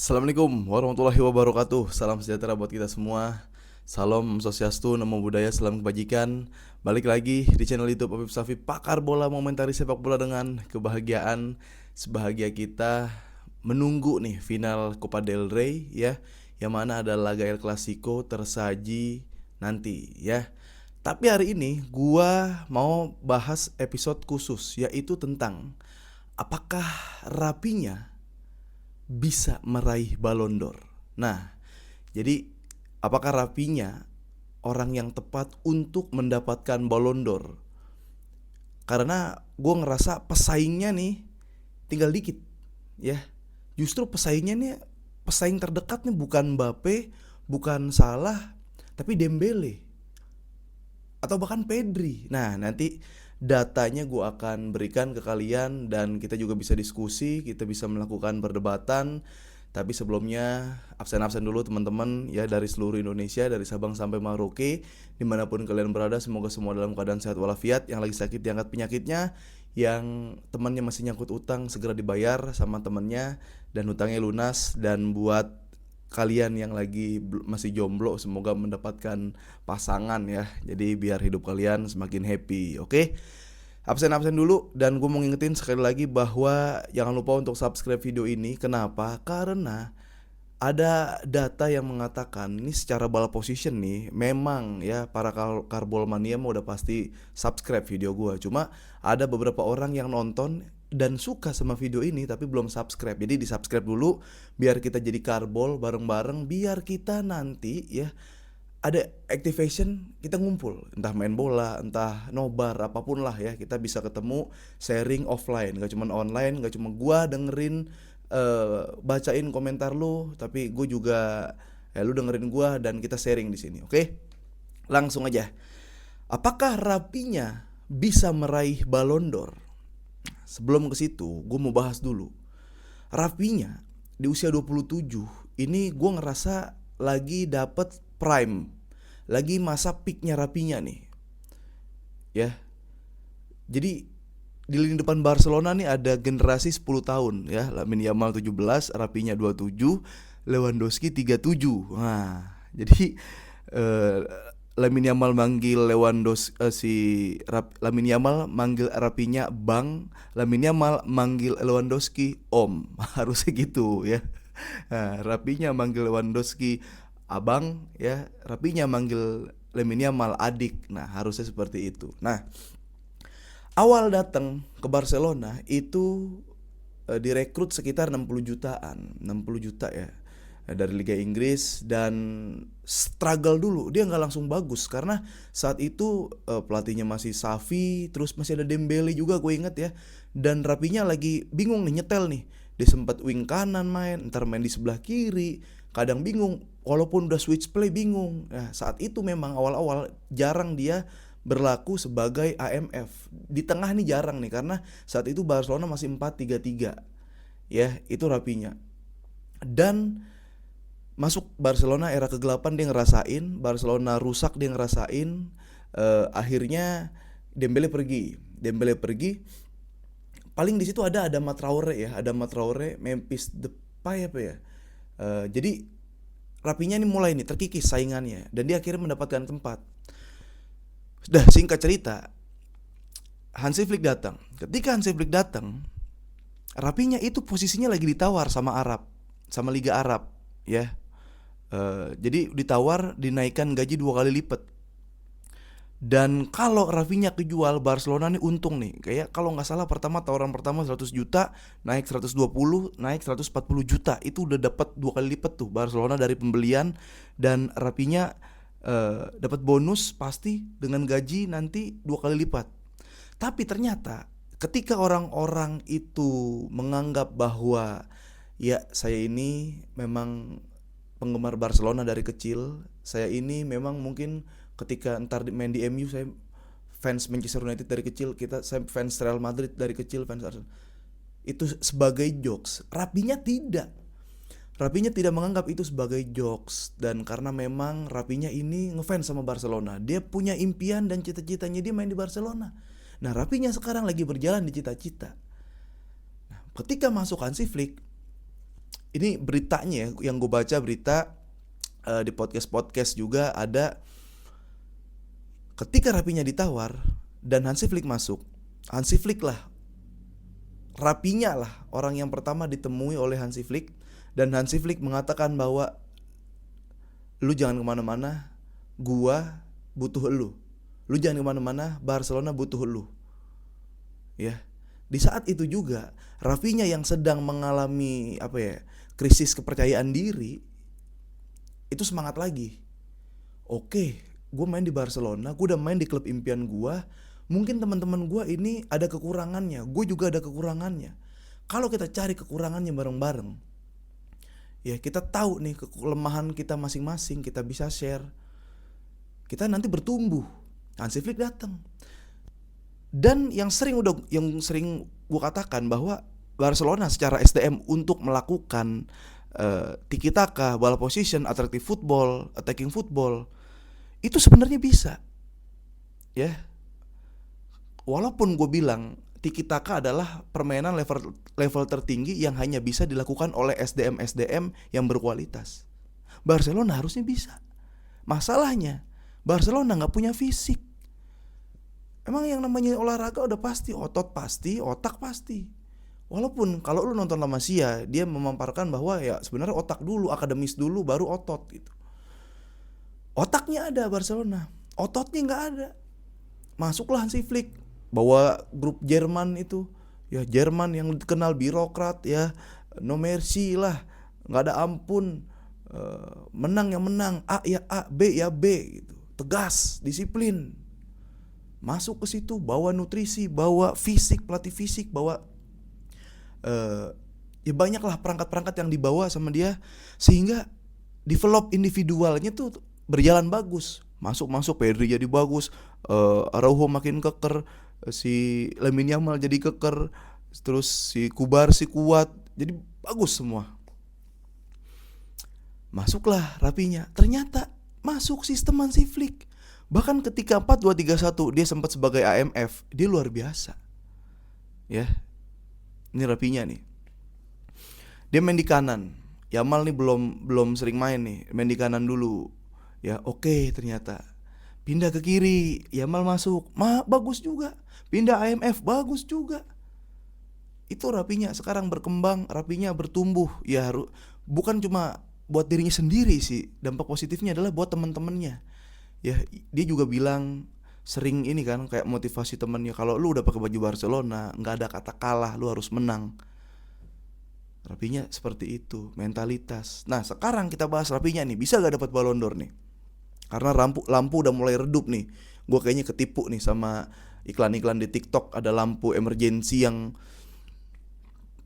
Assalamualaikum warahmatullahi wabarakatuh. Salam sejahtera buat kita semua. Salam swastiastu, namo buddhaya, salam kebajikan. Balik lagi di channel YouTube Apip Safi, pakar bola momentari sepak bola dengan kebahagiaan sebahagia kita menunggu nih final Copa del Rey ya, yang mana ada laga El Clasico tersaji nanti ya. Tapi hari ini gua mau bahas episode khusus, yaitu tentang apakah Rapinya bisa meraih Ballon d'Or. Nah, jadi apakah Rapinya orang yang tepat untuk mendapatkan Ballon d'Or? Karena gue ngerasa pesaingnya nih tinggal dikit, ya. Justru pesaing terdekatnya bukan Mbappe, bukan Salah, tapi Dembele atau bahkan Pedri. Nah, nanti datanya gue akan berikan ke kalian dan kita juga bisa diskusi, kita bisa melakukan perdebatan. Tapi sebelumnya absen-absen dulu teman-teman ya, dari seluruh Indonesia, dari Sabang sampai Merauke, dimanapun kalian berada, semoga semua dalam keadaan sehat walafiat. Yang lagi sakit diangkat penyakitnya, yang temannya masih nyangkut utang segera dibayar sama temannya dan utangnya lunas. Dan buat kalian yang lagi masih jomblo, semoga mendapatkan pasangan ya. Jadi biar hidup kalian semakin happy, oke? Absen-absen dulu, dan gue mau ngingetin sekali lagi bahwa jangan lupa untuk subscribe video ini. Kenapa? Karena ada data yang mengatakan ini secara ball position nih, memang ya para karbol mania mah udah pasti subscribe video gue. Cuma ada beberapa orang yang nonton dan suka sama video ini tapi belum subscribe. Jadi di subscribe dulu biar kita jadi karbol bareng-bareng, biar kita nanti ya ada activation, kita ngumpul, entah main bola, entah nobar, apapun lah ya, kita bisa ketemu, sharing offline, gak cuma online, gak cuma gua dengerin bacain komentar lu, tapi gue juga ya lu dengerin gua dan kita sharing di sini, oke? Langsung aja. Apakah Rapinya bisa meraih Ballon d'Or? Sebelum ke situ, gue mau bahas dulu. Rapinya di usia 27 ini gue ngerasa lagi dapet prime, lagi masa peaknya Rapinya nih ya. Jadi di lini depan Barcelona nih ada generasi 10 tahun ya. Lamine Yamal 17, Rapinya 27, Lewandowski 37. Nah, jadi eh, Lamine Yamal manggil Lamine Yamal manggil Rapinya Bang, Lamine Yamal manggil Lewandowski Om. Harusnya gitu ya. Nah, Rapinya manggil Lewandowski abang ya, Rapinya manggil Lamine Yamal adik. Nah, harusnya seperti itu. Nah, awal datang ke Barcelona itu direkrut sekitar 60 jutaan, 60 juta ya, dari Liga Inggris. Dan struggle dulu, dia nggak langsung bagus karena saat itu pelatihnya masih Xavi, terus masih ada Dembele juga gue inget ya. Dan Rapinya lagi bingung nih nyetel nih, dia sempat wing kanan main, ntar main di sebelah kiri, kadang bingung, walaupun udah switch play bingung. Nah, saat itu memang awal-awal jarang dia berlaku sebagai AMF. Di tengah nih jarang nih, karena saat itu Barcelona masih 4-3-3. Ya, itu Rapinya. Dan masuk Barcelona era kegelapan dia ngerasain, Barcelona rusak dia ngerasain. Akhirnya Dembele pergi. Paling di situ ada Traore ya, ada Traore, Memphis Depay apa ya. Jadi Rapinya ini mulai nih terkikis saingannya dan dia akhirnya mendapatkan tempat. Sudah, singkat cerita, Hansi Flick datang. Ketika Hansi Flick datang, Rapinya itu posisinya lagi ditawar sama Liga Arab ya. Jadi ditawar dinaikkan gaji 2 kali lipat. Dan kalau Rapinya kejual, Barcelona nih untung nih. Kayak kalau nggak salah tawaran pertama 100 juta, naik 120, naik 140 juta. Itu udah dapat 2 kali lipat tuh Barcelona dari pembelian. Dan Rapinya dapat bonus pasti dengan gaji nanti 2 kali lipat. Tapi ternyata ketika orang-orang itu menganggap bahwa ya saya ini memang penggemar Barcelona dari kecil, saya ini memang mungkin ketika ntar main di MU saya fans Manchester United dari kecil, saya fans Real Madrid dari kecil, fans Arsenal, itu sebagai jokes. Rapinya tidak menganggap itu sebagai jokes. Dan karena memang Rapinya ini ngefans sama Barcelona, dia punya impian dan cita-citanya dia main di Barcelona. Nah, Rapinya sekarang lagi berjalan di cita-cita. Nah, ketika masuk Hansi Flick, ini beritanya ya, yang gue baca berita di podcast juga ada, ketika Rapinya ditawar dan Hansi Flick masuk, Hansi Flick lah, Rapinya lah orang yang pertama ditemui oleh Hansi Flick, dan Hansi Flick mengatakan bahwa lu jangan kemana-mana, gua butuh lu jangan kemana-mana, Barcelona butuh lu. Ya, di saat itu juga Rafinha yang sedang mengalami krisis kepercayaan diri itu semangat lagi. Oke, gue main di Barcelona, gue udah main di klub impian gue. Mungkin teman-teman gue ini ada kekurangannya, gue juga ada kekurangannya. Kalau kita cari kekurangannya bareng-bareng, ya kita tahu nih kelemahan kita masing-masing, kita bisa share, kita nanti bertumbuh. Hansi Flick datang. Dan yang sering gue katakan bahwa Barcelona secara SDM untuk melakukan tiki taka, ball position, attractive football, attacking football, itu sebenarnya bisa. Ya. Walaupun gue bilang tiki taka adalah permainan level tertinggi yang hanya bisa dilakukan oleh SDM yang berkualitas. Barcelona harusnya bisa. Masalahnya Barcelona nggak punya fisik. Emang yang namanya olahraga udah pasti otot pasti, otak pasti. Walaupun kalau lu nonton La Masia, dia memaparkan bahwa ya sebenarnya otak dulu, akademis dulu, baru otot gitu. Otaknya ada Barcelona, ototnya nggak ada. Masuklah Hansi Flick, bawa grup Jerman itu, ya Jerman yang dikenal birokrat ya, no mercy lah, nggak ada ampun, menang ya menang, A ya A, B ya B gitu, tegas, disiplin. Masuk ke situ, bawa nutrisi, bawa fisik, pelatih fisik, bawa ya banyaklah perangkat-perangkat yang dibawa sama dia, sehingga develop individualnya tuh berjalan bagus. Masuk Pedri jadi bagus, Araujo makin keker, si Lamine Yamal jadi keker, terus si Kubar si kuat, jadi bagus semua. Masuklah Rapinya, ternyata masuk sistem Hansi Flick. Bahkan ketika 4-2-3-1 dia sempat sebagai AMF, dia luar biasa. Ya. Ini Rapinya nih. Dia main di kanan. Yamal nih belum sering main nih, main di kanan dulu. Ya, oke, ternyata. Pindah ke kiri, Yamal masuk. Bagus juga. Pindah AMF, bagus juga. Itu Rapinya sekarang berkembang, Rapinya bertumbuh. Ya, bukan cuma buat dirinya sendiri sih. Dampak positifnya adalah buat teman-temannya. Ya, dia juga bilang sering ini kan kayak motivasi temennya, kalau lu udah pakai baju Barcelona nggak ada kata kalah, lu harus menang. Rapinya seperti itu mentalitas. Nah sekarang kita bahas Rapinya nih, bisa gak dapat Ballon d'Or nih? Karena lampu udah mulai redup nih. Gue kayaknya ketipu nih sama iklan-iklan di TikTok, ada lampu emergency yang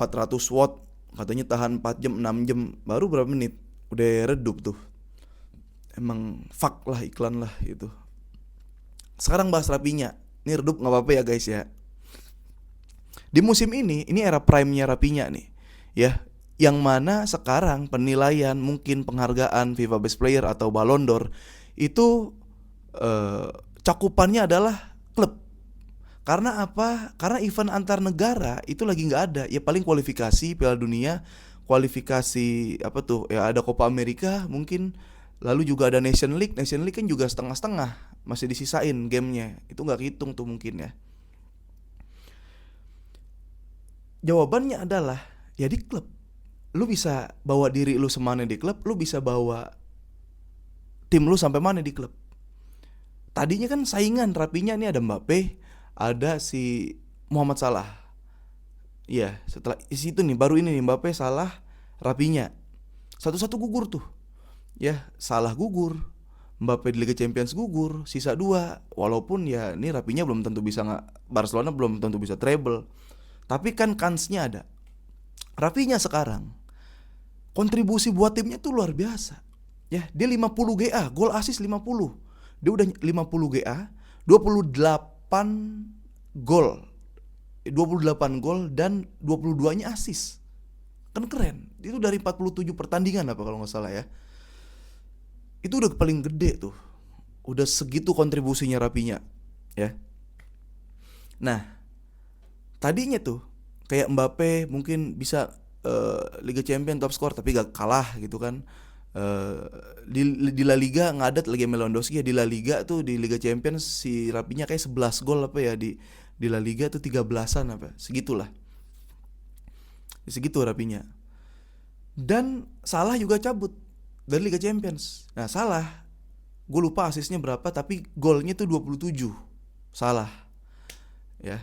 400 watt, katanya tahan 4 jam 6 jam, baru berapa menit udah redup tuh. Emang fuck lah iklan lah gitu. Sekarang bahas Rapinya. Ini redup gak apa-apa ya guys ya. Di musim ini era prime-nya Rapinya nih. Ya, yang mana sekarang penilaian mungkin penghargaan FIFA Best Player atau Ballon d'Or itu cakupannya adalah klub. Karena apa? Karena event antar negara itu lagi gak ada. Ya paling kualifikasi Piala Dunia, kualifikasi apa tuh? Ya ada Copa America mungkin. Lalu juga ada Nation League kan juga setengah-setengah, masih disisain gamenya, itu gak kehitung tuh mungkin ya. Jawabannya adalah ya di klub. Lu bisa bawa diri lu semana di klub, lu bisa bawa tim lu sampai mana di klub. Tadinya kan saingan Rapinya nih, ada Mbappe, ada si Muhammad Salah. Iya, setelah itu nih baru ini nih Mbappe, Salah, Rapinya. Satu-satu gugur tuh. Ya, Salah gugur, Mbappe di Liga Champions gugur, sisa 2. Walaupun ya ini Rapinya belum tentu bisa Barcelona belum tentu bisa treble. Tapi kan kansnya ada. Rapinya sekarang kontribusi buat timnya tuh luar biasa. Ya, dia 50 GA, gol assist 50. Dia udah 50 GA, 28 gol. 28 gol dan 22-nya assist. Kan keren. Itu dari 47 pertandingan apa kalau enggak salah ya. Itu udah paling gede tuh. Udah segitu kontribusinya Rapinya, ya. Nah, tadinya tuh kayak Mbappe mungkin bisa Liga Champions top skor tapi gak kalah gitu kan. Di La Liga ngadat lagi Lewandowski ya. Di La Liga tuh, di Liga Champions si Rapinya kayak 11 gol apa ya, di La Liga tuh 13-an apa segitulah, segitu Rapinya. Dan Salah juga cabut dari Liga Champions. Nah Salah, gue lupa asisnya berapa, tapi golnya tuh 27 Salah ya.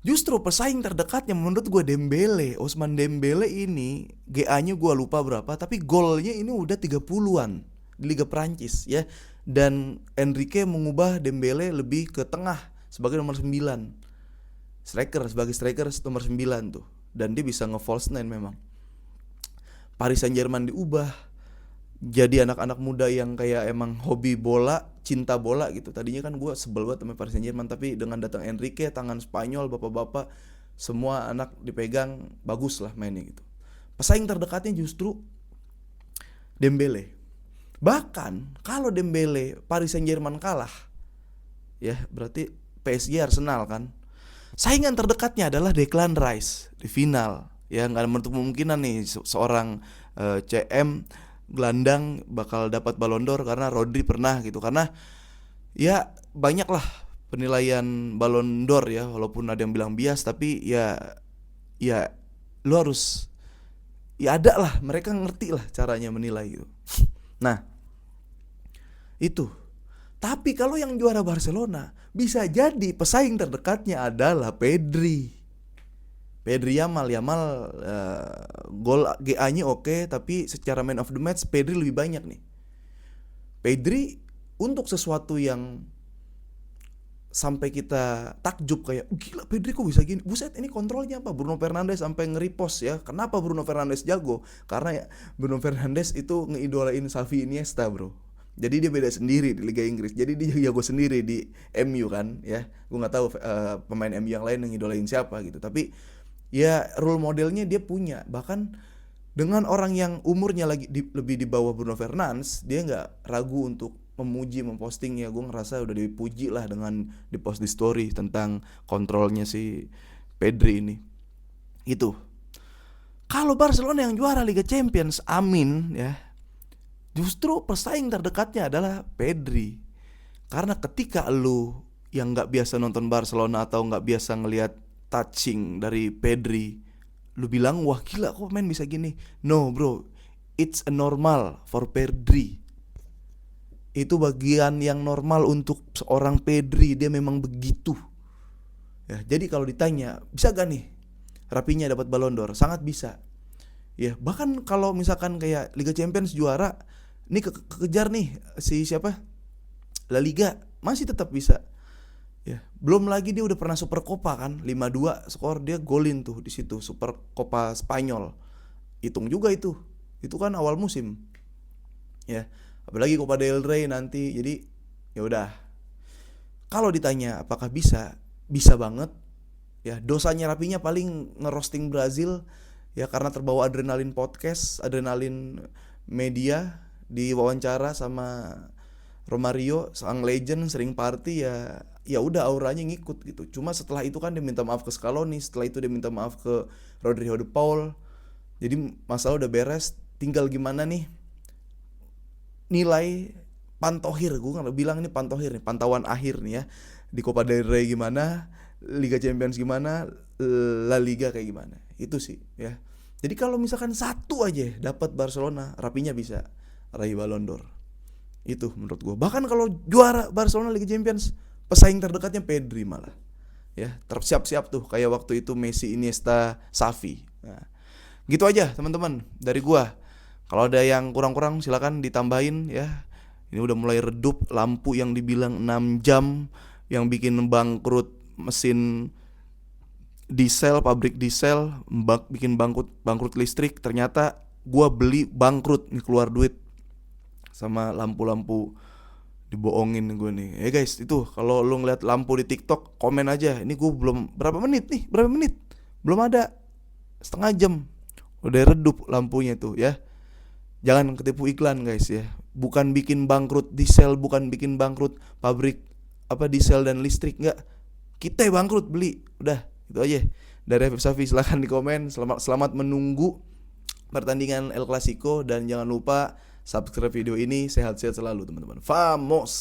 Justru pesaing terdekatnya menurut gue Dembele, Ousmane Dembele ini GA-nya gue lupa berapa, tapi golnya ini udah 30-an di Liga Prancis ya. Dan Enrique mengubah Dembele lebih ke tengah sebagai nomor 9. Sebagai striker nomor 9 tuh. Dan dia bisa nge-false 9 memang. Paris Saint-Germain diubah jadi anak-anak muda yang kayak emang hobi bola, cinta bola gitu. Tadinya kan gue sebel banget sama Paris Saint-Germain, tapi dengan datang Enrique, tangan Spanyol, bapak-bapak, semua anak dipegang, bagus lah mainnya gitu. Pesaing terdekatnya justru Dembele. Bahkan kalau Dembele Paris Saint-Germain kalah, ya berarti PSG Arsenal kan. Saingan terdekatnya adalah Declan Rice di final. Ya nggak menutup kemungkinan nih seorang CM gelandang bakal dapat Ballon d'Or karena Rodri pernah gitu. Karena ya banyak lah penilaian Ballon d'Or ya, walaupun ada yang bilang bias, tapi ya lu harus, ya ada lah, mereka ngerti lah caranya menilai gitu. Nah itu. Tapi kalau yang juara Barcelona bisa jadi pesaing terdekatnya adalah Pedri Yamal gol GA-nya oke, tapi secara man of the match Pedri lebih banyak nih. Pedri untuk sesuatu yang sampai kita takjub kayak gila Pedri kok bisa gini. Buset, ini kontrolnya apa? Bruno Fernandes sampai nge-repost ya. Kenapa Bruno Fernandes jago? Karena ya Bruno Fernandes itu ngeidolain Xavi Iniesta, bro. Jadi dia beda sendiri di Liga Inggris. Jadi dia jago sendiri di MU kan ya. Gue enggak tahu pemain MU yang lain yang ngidolain siapa gitu. Tapi ya role modelnya dia punya. Bahkan dengan orang yang umurnya lebih di bawah Bruno Fernandes, dia gak ragu untuk memuji, memposting ya. Gue ngerasa udah dipuji lah dengan dipost di story tentang kontrolnya si Pedri ini. Itu. Kalau Barcelona yang juara Liga Champions, amin ya, justru pesaing terdekatnya adalah Pedri. Karena ketika lu yang gak biasa nonton Barcelona atau gak biasa ngelihat touching dari Pedri, lu bilang wah gila kok main bisa gini. No bro, it's a normal for Pedri. Itu bagian yang normal untuk seorang Pedri, dia memang begitu ya. Jadi kalau ditanya bisa gak nih Rapinya dapat Ballon d'Or, sangat bisa ya. Bahkan kalau misalkan kayak Liga Champions juara, ini kekejar nih si siapa, La Liga, masih tetap bisa ya. Belum lagi dia udah pernah Super Copa kan, 5-2 skor dia golin tuh di situ, Super Copa Spanyol. Hitung juga itu kan awal musim. Ya, apalagi Copa del Rey nanti. Jadi ya udah. Kalau ditanya apakah bisa banget. Ya, dosanya Rapinya paling ngerosting Brazil ya, karena terbawa adrenalin podcast, adrenalin media, di wawancara sama Romario, sang legend, sering party ya udah auranya ngikut gitu. Cuma setelah itu kan dia minta maaf ke Scaloni, setelah itu dia minta maaf ke Rodrigo de Paul. Jadi masalah udah beres, tinggal gimana nih nilai pantohir, gue nggak bilang ini pantohir nih, pantauan akhir nih ya, di Copa del Rey gimana, Liga Champions gimana, La Liga kayak gimana. Itu sih ya. Jadi kalau misalkan satu aja dapat Barcelona, Rapinya bisa raih Ballon d'Or. Itu menurut gue. Bahkan kalau juara Barcelona Liga Champions, pesaing terdekatnya Pedri malah. Ya, tersiap-siap tuh kayak waktu itu Messi, Iniesta, Xavi. Nah, gitu aja teman-teman dari gue. Kalau ada yang kurang-kurang silakan ditambahin ya. Ini udah mulai redup, lampu yang dibilang 6 jam yang bikin bangkrut mesin diesel, pabrik diesel, bikin bangkrut listrik. Ternyata gue beli bangkrut nih, keluar duit sama lampu-lampu dibohongin gue nih. Guys, itu kalau lu ngeliat lampu di TikTok, komen aja. Ini gue belum berapa menit. Belum ada setengah jam udah redup lampunya tuh ya. Jangan ketipu iklan guys ya. Bukan bikin bangkrut diesel, bukan bikin bangkrut pabrik diesel dan listrik, enggak. Kita bangkrut beli. Udah, itu aja. dari Habib Safi? Silahkan di komen. Selamat menunggu pertandingan El Clasico, dan jangan lupa subscribe video ini. Sehat-sehat selalu teman-teman. Vamos.